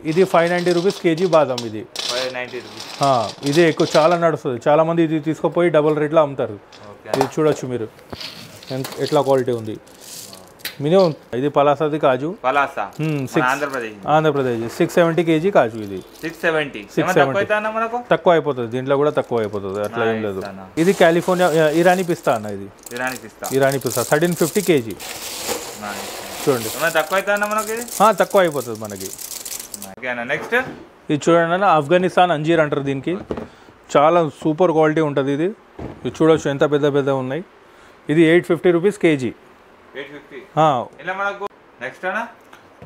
ఇది 590 rupees KG బాదం. ఇది 590 రూపీస్. ఇదే ఎక్కువ చాలా నడుస్తుంది. చాలా మంది ఇది తీసుకుపోయి డబుల్ రేట్లో అమ్ముతారు. ఇది చూడొచ్చు మీరు ఎట్లా క్వాలిటీ ఉంది. మినిమం ఇది పలాసాది కాజు. పలాసా ఆంధ్రప్రదేశ్ 670 కేజీ కాజు. ఇది 670 తక్కువ అయిపోతుంది. దీంట్లో కూడా తక్కువ అయిపోతుంది, అట్లా ఏం లేదు. ఇది కాలిఫోర్నియా ఇరానీ పిస్తా అన్న. ఇది ఇరానీ పిస్తా 1350 కేజీ. చూడండి తక్కువ అయిపోతుంది మనకి. నెక్స్ట్ ఇది చూడండి అన్న, ఆఫ్ఘనిస్తాన్ అంజీర్ అంటారు దీనికి. చాలా సూపర్ క్వాలిటీ ఉంటుంది ఇది. ఇది చూడొచ్చు ఎంత పెద్ద పెద్ద ఉన్నాయి. ఇది 850 రూపీస్ కేజీ.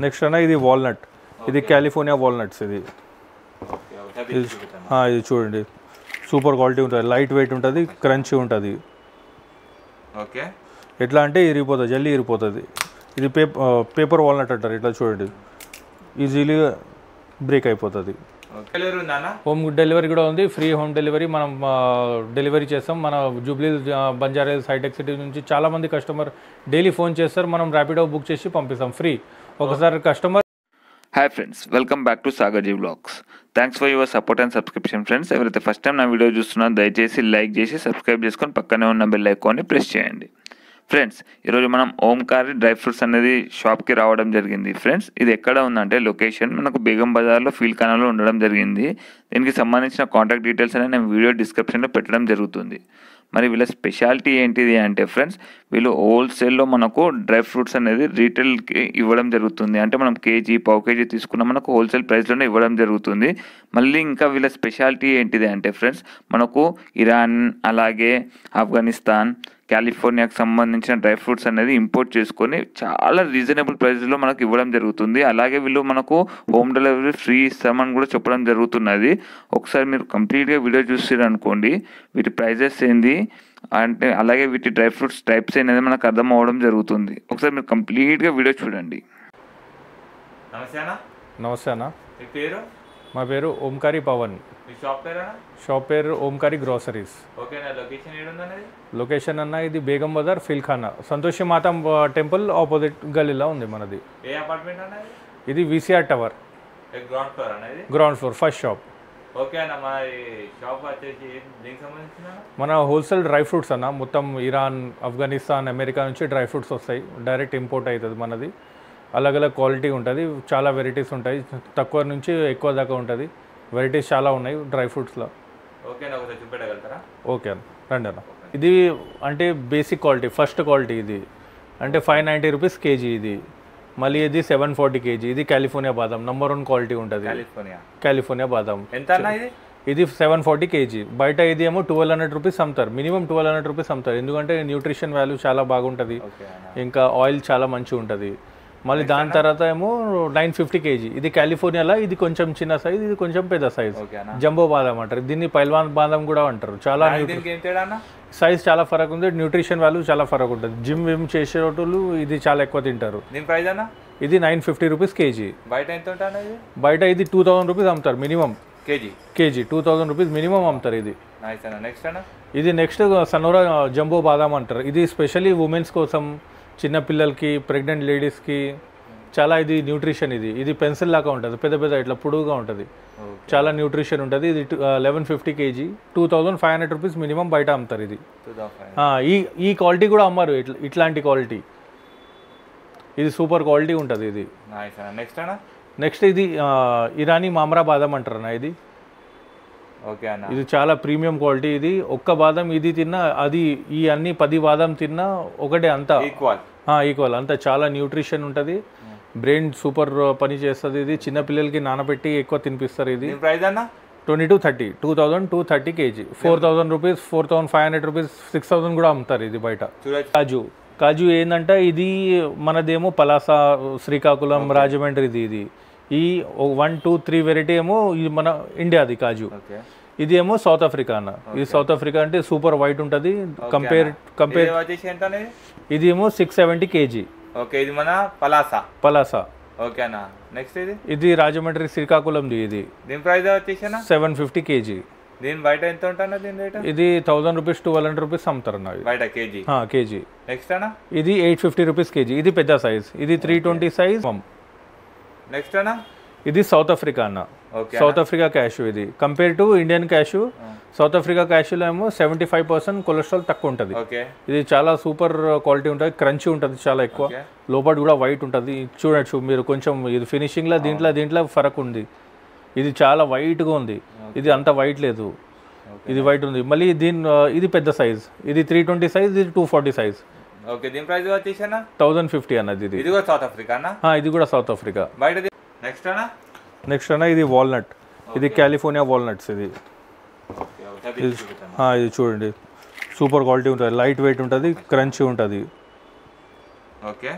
నెక్స్ట్ అన్న ఇది వాల్నట్. ఇది కాలిఫోర్నియా వాల్నట్స్. ఇది చూడండి సూపర్ క్వాలిటీ ఉంటుంది, లైట్ వెయిట్ ఉంటుంది, క్రంచీ ఉంటుంది. ఓకే ఎట్లా అంటే ఇరిగిపోతుంది, జల్దీ ఇరిగిపోతుంది. ఇది పేపర్ వాల్నట్ అంటారు. ఇట్లా చూడండి ఈజీలీగా బ్రేక్ అయిపోతుంది. హోమ్ డెలివరీ కూడా ఉంది, ఫ్రీ హోమ్ డెలివరీ. మనం డెలివరీ చేస్తాం. మన జూబ్లీ బంజారాహిల్స్ హైటెక్ సిటీ నుంచి చాలామంది కస్టమర్ డైలీ ఫోన్ చేస్తారు. మనం ర్యాపిడో బుక్ చేసి పంపిస్తాం ఫ్రీ. ఒకసారి customer. Hi friends, welcome back to Sagarji vlogs. Thanks for your support and subscription friends. ఎవరైతే ఫస్ట్ టైం నా వీడియో చూస్తున్నారో దయచేసి లైక్ చేసి సబ్స్క్రైబ్ చేసుకొని పక్కనే ఉన్న బెల్ ఐకాన్ని ప్రెస్ చేయండి. ఫ్రెండ్స్, ఈరోజు మనం ఓంకారి డ్రై ఫ్రూట్స్ అనేది షాప్కి రావడం జరిగింది. ఫ్రెండ్స్, ఇది ఎక్కడ ఉందంటే లొకేషన్ మనకు బేగం బజార్లో ఫీల్ కానల్లో ఉండడం జరిగింది. దీనికి సంబంధించిన కాంటాక్ట్ డీటెయిల్స్ అనేది నేను వీడియో డిస్క్రిప్షన్లో పెట్టడం జరుగుతుంది. మరి వీళ్ళ స్పెషాలిటీ ఏంటిది అంటే ఫ్రెండ్స్, వీళ్ళు హోల్సేల్లో మనకు డ్రై ఫ్రూట్స్ అనేది రీటైల్కి ఇవ్వడం జరుగుతుంది. అంటే మనం కేజీ పావు కేజీ తీసుకున్న మనకు హోల్సేల్ ప్రైస్లోనే ఇవ్వడం జరుగుతుంది. మళ్ళీ ఇంకా వీళ్ళ స్పెషాలిటీ ఏంటిది అంటే ఫ్రెండ్స్, మనకు ఇరాన్ అలాగే ఆఫ్ఘనిస్తాన్ కాలిఫోర్నియాకి సంబంధించిన డ్రై ఫ్రూట్స్ అనేది ఇంపోర్ట్ చేసుకొని చాలా రీజనబుల్ ప్రైస్లో మనకు ఇవ్వడం జరుగుతుంది. అలాగే వీళ్ళు మనకు హోమ్ డెలివరీ ఫ్రీ ఇస్తామని కూడా చెప్పడం జరుగుతున్నది. ఒకసారి మీరు కంప్లీట్గా వీడియో చూసారు అనుకోండి, వీటి ప్రైజెస్ ఏంది అంటే అలాగే వీటి డ్రై ఫ్రూట్స్ టైప్స్ అనేది మనకు అర్థం అవ్వడం జరుగుతుంది. ఒకసారి మీరు కంప్లీట్గా వీడియో చూడండి. నమస్తే అన్న. మా పేరు ఓంకారి పవన్. షాప్ పేరు ఓంకారి గ్రోసరీస్. లొకేషన్ అన్న ఇది బేగం బజార్ ఫీల్ ఖానా సంతోషి మాత టెంపుల్ ఆపోజిట్ గలీలో ఉంది మనది. ఇది VCR tower ground floor first shop. మన హోల్సేల్ డ్రై ఫ్రూట్స్ అన్న. మొత్తం ఇరాన్ ఆఫ్ఘనిస్తాన్ అమెరికా నుంచి డ్రై ఫ్రూట్స్ వస్తాయి. డైరెక్ట్ ఇంపోర్ట్ అవుతుంది మనది. అలగ్ క్వాలిటీ ఉంటుంది, చాలా వెరైటీస్ ఉంటాయి. తక్కువ నుంచి ఎక్కువ దాకా ఉంటుంది. వెరైటీస్ చాలా ఉన్నాయి డ్రై ఫ్రూట్స్లో. ఓకే అన్న, రండి అన్న. ఇది అంటే బేసిక్ క్వాలిటీ, ఫస్ట్ క్వాలిటీ. ఇది అంటే 590 రూపీస్ కేజీ. ఇది మళ్ళీ ఇది 740 కేజీ. ఇది కాలిఫోర్నియా బాదం నంబర్ 1 క్వాలిటీ ఉంటుంది. కాలిఫోర్నియా బాదం ఇది 740 కేజీ. బయట ఇది ఏమో 1200 రూపీస్ అమ్ముతారు. మినిమం 1200 రూపీస్ అమ్ముతారు. ఎందుకంటే న్యూట్రిషన్ వాల్యూ చాలా బాగుంటుంది, ఇంకా ఆయిల్ చాలా మంచిగా ఉంటుంది. మళ్ళీ దాని తర్వాత ఏమో 950 కేజీ. ఇది కాలిఫోర్నియాలో ఇది కొంచెం చిన్న సైజ్, ఇది కొంచెం పెద్ద సైజ్. జంబో బాదం అంటారు దీన్ని, పైల్వాన్ బాదం కూడా అంటారు. చాలా సైజ్ చాలా ఫరక్ ఉంది, న్యూట్రిషన్ వాల్యూ చాలా ఫరక్ ఉంటుంది. జిమ్ విమ్ చేసేటోళ్ళు ఇది చాలా ఎక్కువ తింటారు. ఇది 950 రూపీస్ కేజీ. బయట ఇది 2000 రూపీస్ అమ్ముతారు మినిమం కేజీ. 2000 రూపీస్ మినిమం అమ్ముతారు. ఇది నెక్స్ట్ సనోరా జంబో బాదం అంటారు. ఇది స్పెషల్లీ ఉమెన్స్ కోసం, చిన్న పిల్లలకి, ప్రెగ్నెంట్ లేడీస్కి చాలా ఇది న్యూట్రిషన్. ఇది పెన్సిల్ లాగా ఉంటుంది, పెద్ద పెద్ద ఇట్లా పొడుగుగా ఉంటుంది. చాలా న్యూట్రిషన్ ఉంటుంది. ఇది 1150 కేజీ. 2500 రూపీస్ మినిమం బయట అమ్ముతారు. ఇది ఈ క్వాలిటీ కూడా అమ్మారు, ఇట్లాంటి క్వాలిటీ. ఇది సూపర్ క్వాలిటీ ఉంటుంది. ఇది నెక్స్ట్ ఇది ఇరానీ మామ్రా బాదం అంటారు అన్న. ఇది చాలా ప్రీమియం క్వాలిటీ. ఇది ఒక్క బాదం ఇది తిన్నా అది ఈ అన్ని 10 బాదం తిన్నా ఒకటే, అంతా ఈక్వల్. అంతా చాలా న్యూట్రిషన్ ఉంటుంది. బ్రెయిన్ సూపర్ పని చేస్తుంది. ఇది చిన్న పిల్లలకి నానబెట్టి ఎక్కువ తినిపిస్తారు. ఇది 2230 కేజీ. 4000 రూపీస్, 4500 రూపీస్, 6000 కూడా అమ్ముతారు ఇది బయట. కాజు ఏంటంటే ఇది మనదేమో పలాస, శ్రీకాకుళం, రాజమండ్రి. ఇది ఈ 1, 2, 3 వెరైటీ ఏమో ఇది మన ఇండియాది కాజు. ఇది ఏమో సౌత్ ఆఫ్రికా అన్న. ఇది సౌత్ ఆఫ్రికా అంటే సూపర్ వైట్ ఉంటుంది. కంపేర్ ఇది ఏమో 670 కేజీ. పలాసా. ఇది రాజమండ్రి శ్రీకాకుళంది. ఇది 750 కేజీ. ఇది 1000 రూపీస్, 1200 రూపీస్ అమ్ముతారు అన్న కేజీ. ఇది 850 రూపీస్ కేజీ. ఇది పెద్ద సైజ్. ఇది 320 సైజ్. ఇది సౌత్ ఆఫ్రికా అన్న. సౌత్ ఆఫ్రికా క్యాష్యూ ఇది. Compare to Indian cashew, South Africa క్యాష్యూలో ఏమో 75% కొలెస్ట్రాల్ తక్కువ ఉంటుంది. ఇది చాలా సూపర్ క్వాలిటీ ఉంటుంది, క్రంచీ ఉంటుంది చాలా ఎక్కువ, లోపల కూడా వైట్ ఉంటుంది. చూడొచ్చు మీరు కొంచెం ఇది ఫినిషింగ్లో దీంట్లో ఫరక్ ఉంది. ఇది చాలా వైట్గా ఉంది, ఇది అంత వైట్ లేదు, ఇది వైట్ ఉంది. మళ్ళీ ఇది పెద్ద సైజ్, ఇది 320 సైజ్, ఇది 240 సైజ్. ఓకే, దీని ప్రైస్ వచ్చేసి 1050 అన్నది. ఇది కూడా సౌత్ ఆఫ్రికా అన్న? ఇది కూడా సౌత్ ఆఫ్రికా. బయట నెక్స్ట్ అన్న ఇది వాల్నట్, ఇది కాలిఫోర్నియా వాల్నట్స్. ఇది ఇది చూడండి సూపర్ క్వాలిటీ ఉంటుంది, లైట్ వెయిట్ ఉంటుంది, క్రంచీ ఉంటుంది. ఓకే,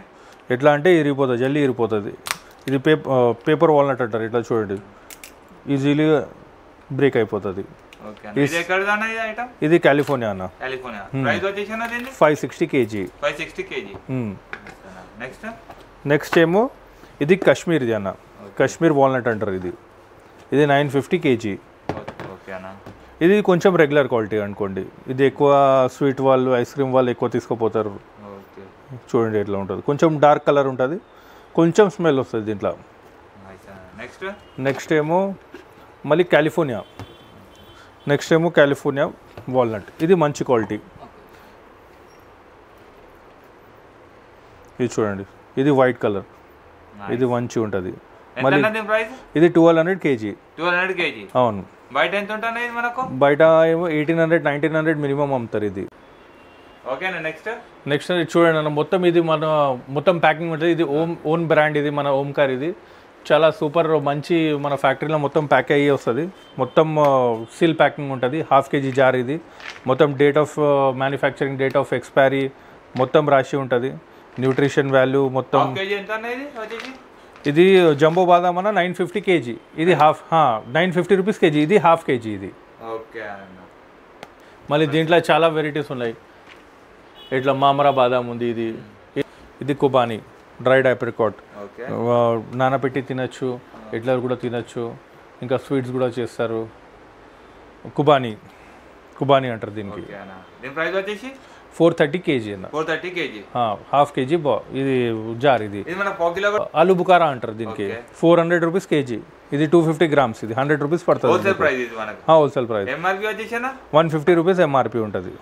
ఎట్లా అంటే ఇరిగిపోతుంది, జల్దీ ఇరిగిపోతుంది. ఇది పేపర్ వాల్నట్ అంటారు. ఇట్లా చూడండి ఈజీలీ బ్రేక్ అయిపోతుంది. ఇది కాలిఫోర్నియా అన్న. 560 kg. నెక్స్ట్ ఏమో ఇది కాశ్మీర్ది అన్న, కాశ్మీర్ వాల్నట్ అంటారు. ఇది 950 kg. ఇది కొంచెం రెగ్యులర్ క్వాలిటీ అనుకోండి. ఇది ఎక్కువ స్వీట్ వాళ్ళు, ఐస్ క్రీమ్ వాళ్ళు ఎక్కువ తీసుకుపోతారు. చూడండి ఎట్లా ఉంటుంది, కొంచెం డార్క్ కలర్ ఉంటుంది, కొంచెం స్మెల్ వస్తుంది దీంట్లో. నెక్స్ట్ ఏమో మళ్ళీ కాలిఫోర్నియా వాల్నట్. ఇది మంచి క్వాలిటీ. ఇది చూడండి, ఇది వైట్ కలర్, ఇది మంచి ఉంటుంది. మళ్ళీ ఇది 1200 kg. అవును. బయట ఎంత ఉంటుంది మనకు? బయట ఏమో 1800-1900 మినిమం అమ్ముతారు ఇది. ఓకేనా. నెక్స్ట్ చూడండి అన్న, ఇది మొత్తం ప్యాకింగ్ ఉంటుంది. ఇది ఓన్ బ్రాండ్, ఇది మన ఓంకార్. ఇది చాలా సూపర్ మంచి, మన ఫ్యాక్టరీలో మొత్తం ప్యాక్ అయ్యి వస్తుంది. మొత్తం సీల్ ప్యాకింగ్ ఉంటుంది. 1/2 kg జార్. ఇది మొత్తం date of manufacturing, date of expiry మొత్తం రాసి ఉంటుంది. న్యూట్రిషన్ వాల్యూ మొత్తం. ఇది జంబో బాదాం అన్న 950 kg. ఇది 950 రూపీస్ కేజీ. ఇది 1/2 kg ఇది. మళ్ళీ దీంట్లో చాలా వెరైటీస్ ఉన్నాయి. ఇట్లా మామరా బాదాం ఉంది. ఇది కుబానీ డ్రైడ్ ఆప్రికాట్, నానబెట్టి తినచ్చు, ఇట్లా కూడా తినచ్చు, ఇంకా స్వీట్స్ కూడా చేస్తారు. కుబానీ అంటారు దీనికి. 430 kg అన్న. 1/2 kg ఇది జార్. ఇది ఆలు బుకారా అంటారు దీనికి. 400 రూపీస్ కేజీ. ఇది 250 grams. ఇది 100 రూపీస్ పడుతుంది హోల్సేల్ ప్రైస్. 150 రూపీస్ ఎంఆర్పి ఉంటుంది.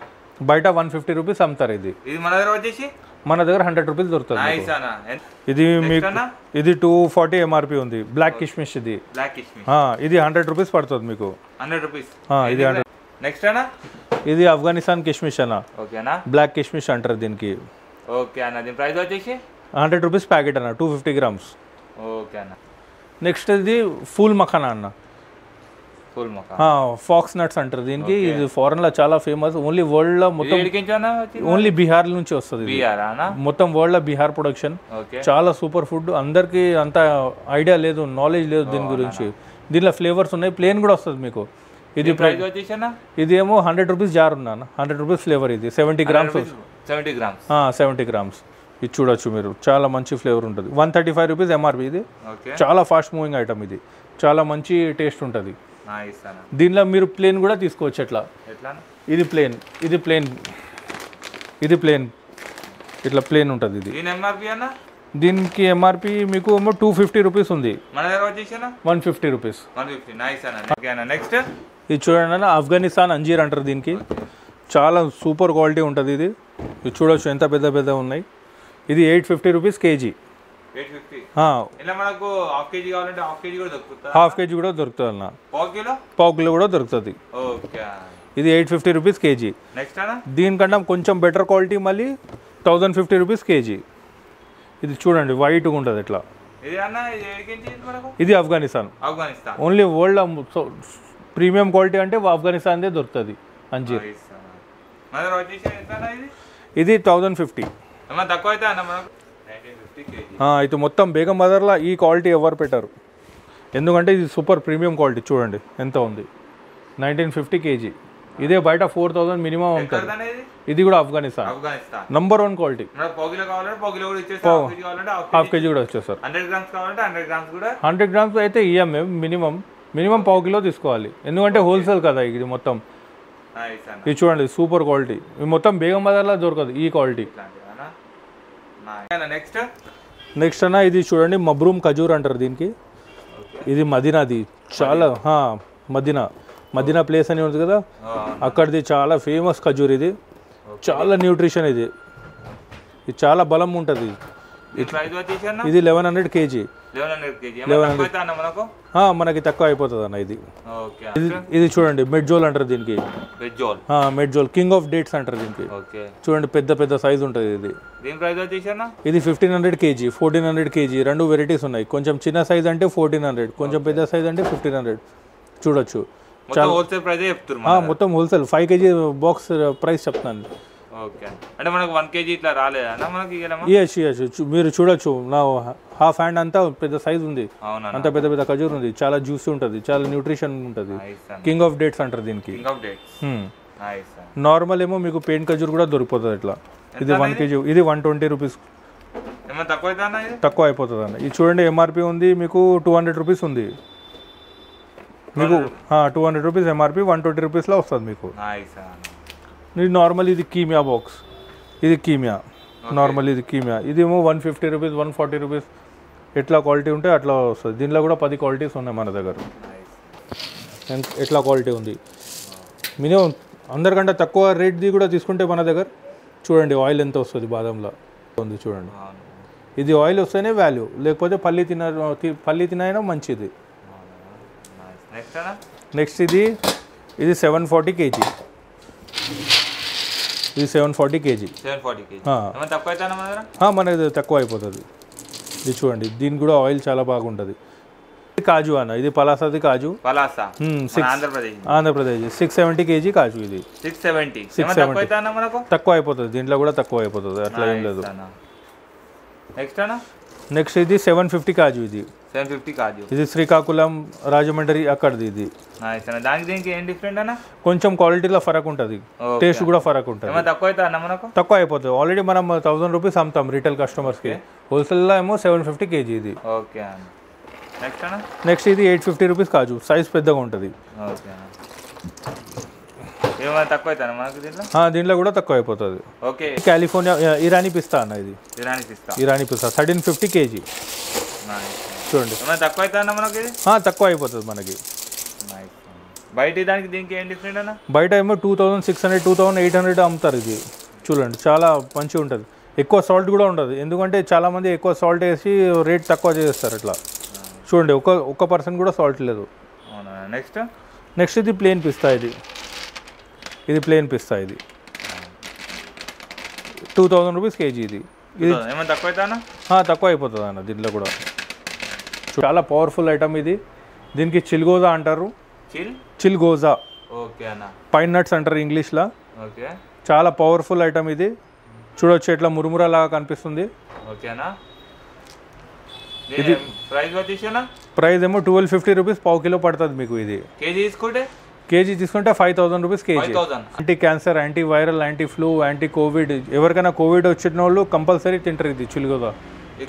బయట 150 రూపీస్ అమ్ముతారు. మన దగ్గర 100 రూపీస్ దొరుకుతుంది. ఇది మీకు ఇది 240 ఎంఆర్పి ఉంది. బ్లాక్ కిష్మిష్. ఇది 100 రూపీస్ పడుతుంది మీకు. ఇది 100. నెక్స్ట్ అన్న ఇది ఆఫ్ఘనిస్తాన్ కిష్మిష్ అన్న. బ్లాక్ కిష్మిష్ అంటారు దీనికి. 100 రూపీస్ ప్యాకెట్ అన్న, 250 grams. నెక్స్ట్ ఇది ఫూల్ మఖానా అన్న. ఫాక్స్ నట్స్ అంటారు దీనికి. ఇది ఫారెన్ లో చాలా ఫేమస్. ఓన్లీ వరల్డ్ లో మొత్తం ఓన్లీ బీహార్ నుంచి వస్తుంది. మొత్తం వరల్డ్ లో బీహార్ ప్రొడక్షన్. చాలా సూపర్ ఫుడ్. అందరికి అంత ఐడియా లేదు, నాలెడ్జ్ లేదు దీని గురించి. దీనిలో ఫ్లేవర్స్ ఉన్నాయి, ప్లేన్ కూడా వస్తుంది మీకు. ఇది ఏమో 100 రూపీస్ జార్ ఉన్నా, 100 రూపీస్ ఫ్లేవర్. ఇది 70 grams. 70 grams. ఇది చూడొచ్చు మీరు, చాలా మంచి ఫ్లేవర్ ఉంటుంది. 135 రూపీస్ ఎంఆర్పి. ఇది చాలా ఫాస్ట్ మూవింగ్ ఐటమ్. ఇది చాలా మంచి టేస్ట్ ఉంటుంది. దీనిలో మీరు ప్లేన్ కూడా తీసుకోవచ్చు. ఎట్లా ఇది ప్లేన్ ఇట్లా ప్లేన్ ఉంటుంది. ఇది దీనికి ఎంఆర్పి మీకు 250 రూపీస్ ఉంది. 150 రూపీస్. ఇది చూడండి అన్న, ఆఫ్ఘనిస్తాన్ అంజీర్ అంటారు దీనికి. చాలా సూపర్ క్వాలిటీ ఉంటుంది. ఇది చూడొచ్చు ఎంత పెద్ద ఉన్నాయి. ఇది 850 రూపీస్ కేజీ. 1/2 kg కూడా దొరుకుతుంది అన్న. పావు కిలో కూడా దొరుకుతుంది. ఇది 850 రూపీస్ కేజీ. దీనికన్నా కొంచెం బెటర్ క్వాలిటీ మళ్ళీ 1050 రూపీస్ కేజీ. ఇది చూడండి వైట్గా ఉంటుంది ఇట్లా. ఇది Afghanistan. Only world premium quality అంటే ఆఫ్ఘనిస్తాన్దే దొరుకుతుంది అంజీర్. ఇది 1050. అయితే మొత్తం బేగం బజార్లో ఈ క్వాలిటీ ఎవరు పెట్టారు, ఎందుకంటే ఇది సూపర్ ప్రీమియం క్వాలిటీ. చూడండి ఎంత ఉంది, 1950 kg. ఇదే బయట 4000 మినిమం అమ్ముతారు. ఇది కూడా ఆఫ్ఘనిస్తాన్ నంబర్ 1 క్వాలిటీ. 1/2 kg కూడా వచ్చేస్తారు. 100 grams అయితే ఇయ్యం మేము. మినిమం పావు కిలో తీసుకోవాలి, ఎందుకంటే హోల్సేల్ కదా ఇది మొత్తం. ఇది చూడండి సూపర్ క్వాలిటీ. ఇది మొత్తం బేగం బజార్లో దొరకదు ఈ క్వాలిటీ. నెక్స్ట్ అన్న ఇది చూడండి మబ్రూమ్ ఖజూర్ అంటారు దీనికి. ఇది మదీనాది చాలా మదీనా ప్లేస్ అని ఉంది కదా, అక్కడిది చాలా ఫేమస్ ఖజూర్. ఇది చాలా న్యూట్రిషన్, ఇది చాలా బలం ఉంటుంది. ఇది 1100 కేజీ. మనకి తక్కువ అయిపోతుంది అన్న. ఇది చూడండి, మెడ్జోల్ అంటారు దీనికి. మెడ్జోల్ కింగ్ ఆఫ్ డేట్స్ అంటారు దీనికి. చూడండి పెద్ద పెద్ద సైజ్ ఉంటుంది ఇది. ఇది 1500 కేజీ, 1400 కేజీ, రెండు వెరైటీస్ ఉన్నాయి. కొంచెం చిన్న సైజ్ అంటే 1400, కొంచెం పెద్ద సైజ్ అంటే 1500. చూడొచ్చు, మొత్తం హోల్సేల్ 5 కేజీ బాక్స్ ప్రైస్ చెప్తాను. అంటే మనకు 1 కేజీ ఇట్లా రాలేదా మనకి? మీరు చూడొచ్చు, నా హాఫ్ హ్యాండ్ అంతా పెద్ద సైజ్ ఉంది, అంత పెద్ద పెద్ద ఖజూర్ ఉంది. చాలా జ్యూసీ ఉంటుంది, చాలా న్యూట్రిషన్ ఉంటుంది. కింగ్ ఆఫ్ డేట్స్ అంటారు దీనికి. నార్మల్ ఏమో మీకు పెయిన్ ఖజూర్ కూడా దొరికిపోతుంది ఇట్లా. ఇది 1 కేజీ, ఇది 120 రూపీస్. తక్కువ అయిపోతుంది అన్న. ఇది చూడండి, ఎంఆర్పి ఉంది మీకు 200 రూపీస్ ఉంది. మీకు 200 రూపీస్ ఎంఆర్పి, 120 రూపీస్లో వస్తుంది మీకు. ఇది నార్మల్, ఇది కీమియా బాక్స్. ఇది కీమియా నార్మల్, ఇది కీమియా. ఇదేమో 150 రూపీస్, 140 రూపీస్. ఎట్లా క్వాలిటీ ఉంటే అట్లా వస్తుంది. దీనిలో కూడా 10 క్వాలిటీస్ ఉన్నాయి మన దగ్గర. ఎట్లా క్వాలిటీ ఉంది. మినిమం అందరికంటే తక్కువ రేట్ది కూడా తీసుకుంటే మన దగ్గర చూడండి ఆయిల్ ఎంత వస్తుంది. బాదంలో ఉంది చూడండి. ఇది ఆయిల్ వస్తేనే వాల్యూ, లేకపోతే పల్లి తినైనా మంచిది. నెక్స్ట్ ఇది 740 కేజీ. ఇది 740 కేజీ. మనది తక్కువ అయిపోతుంది. ఇది చూడండి, దీనికి కూడా ఆయిల్ చాలా బాగుంటుంది. కాజు అన్న, ఇది పలాసాది కాజు. ఆంధ్రప్రదేశ్ 670 కేజీ కాజు. ఇది 670 తక్కువ అయిపోతుంది. దీంట్లో కూడా తక్కువ అయిపోతుంది, అట్లా ఏం లేదు. నెక్స్ట్ ఇది 750 కాజు. ఇది 750 కాజు. ఇది శ్రీకాకుళం, రాజమండ్రి అక్కడిది. ఇది కొంచెం క్వాలిటీలో ఫరక్ ఉంటుంది, టేస్ట్ కూడా ఫరక్ ఉంటుంది. తక్కువ అయిపోతుంది. ఆల్రెడీ మనం 1000 రూపీస్ అమ్ముతాం రిటైల్ కస్టమర్స్కి. హోల్సేల్లో ఏమో 750 కేజీ. ఇది నెక్స్ట్ ఇది 850 రూపీస్ కాజు. సైజ్ పెద్దగా ఉంటుంది. దీంట్లో కూడా తక్కువ అయిపోతుంది. కాలిఫోర్నియా ఇరానీ పిస్తా అన్న. ఇది ఇరానీ పిస్తా 1350 కేజీ. చూడండి, తక్కువ అయిపోతుంది మనకి. బయట ఏమో 2600, 2800 అమ్ముతారు. ఇది చూడండి, చాలా మంచిగా ఉంటుంది. ఎక్కువ సాల్ట్ కూడా ఉండదు, ఎందుకంటే చాలామంది ఎక్కువ సాల్ట్ వేసి రేట్ తక్కువ చేస్తారు అట్లా. చూడండి, ఒక్క పర్సెంట్ కూడా సాల్ట్ లేదు. నెక్స్ట్ ఇది ప్లేన్ పిస్తా. ఇది ప్లేన్ పిస్తా. ఇది 2000 రూపీస్ కేజీ. ఇది తక్కువ అయిపోతుంది అన్న. దీంట్లో కూడా చాలా పవర్ఫుల్ ఐటమ్ ఇది. దీనికి చిల్గోజా అంటారు. చిల్గోజా, పైన్ నట్స్ అంటారు ఇంగ్లీష్లో. చాలా పవర్ఫుల్ ఐటమ్ ఇది. చూడొచ్చు, ఎట్లా మురుమురా లాగా కనిపిస్తుంది. ఇది ప్రైస్ ఏమో 1250 రూపీస్ పావు కిలో పడుతుంది మీకు. ఇది కేజీ తీసుకుంటే 5000 rupees KG. Anti cancer, anti viral, anti flu, anti Covid, ఎవరికైనా కోవిడ్ వచ్చిన వాళ్ళు కంపల్సరీ తింటారు. ఇది చిల్గోజా,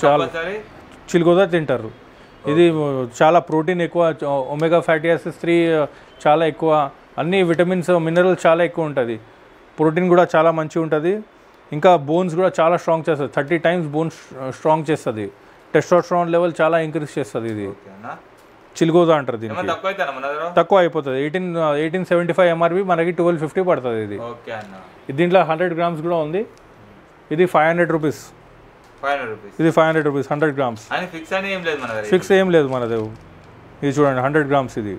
చాలా చిల్గోజా తింటారు. ఇది చాలా ప్రోటీన్ ఎక్కువ, ఒమేగా ఫ్యాటీ యాసిడ్స్ 3 చాలా ఎక్కువ, అన్ని విటమిన్స్, మినరల్స్ చాలా ఎక్కువ ఉంటుంది. ప్రోటీన్ కూడా చాలా మంచిగా ఉంటుంది. ఇంకా బోన్స్ కూడా చాలా స్ట్రాంగ్ చేస్తుంది. 30 టైమ్స్ బోన్స్ స్ట్రాంగ్ చేస్తుంది. టెస్టోస్టెరాన్ లెవెల్ చాలా ఇంక్రీజ్ చేస్తుంది. ఇది చిల్గోజా అంటారు. దీనికి తక్కువ అయిపోతుంది. 1875 ఎంఆర్పి, మనకి 1250 పడుతుంది. ఇది దీంట్లో 100 గ్రామ్స్ కూడా ఉంది. ఇది 500 రూపీస్. ఇది 500 రూపీస్ 100 గ్రామ్స్. ఫిక్స్ ఏం లేదు మనది. ఇది చూడండి 100 గ్రామ్స్. ఇది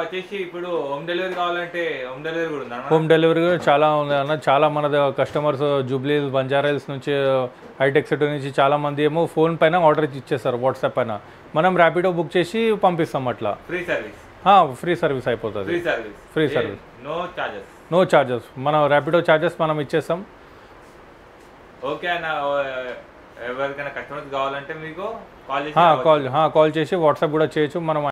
వచ్చేసి ఇప్పుడు హోమ్ డెలివరీ కావాలంటే హోమ్ డెలివరీ కూడా చాలా ఉంది అన్న. చాలా మన కస్టమర్స్ జూబ్లీస్, బంజారాహిల్స్ నుంచి, హైటెక్ సిటీ నుంచి చాలా మంది ఏమో ఫోన్ పైన ఆర్డర్ ఇచ్చేస్తారు, వాట్సాప్ పైన. మనం ర్యాపిడో బుక్ చేసి పంపిస్తాం. అట్లా ఫ్రీ సర్వీస్ అయిపోతుంది. Free service, no charges. మన ర్యాపిడో చార్జెస్ మనం ఇచ్చేస్తాం. ఓకే అన్న, ఎవరికైనా కస్టమర్స్ కావాలంటే మీకు కాల్ చేసి వాట్సాప్ కూడా చేయొచ్చు. మనం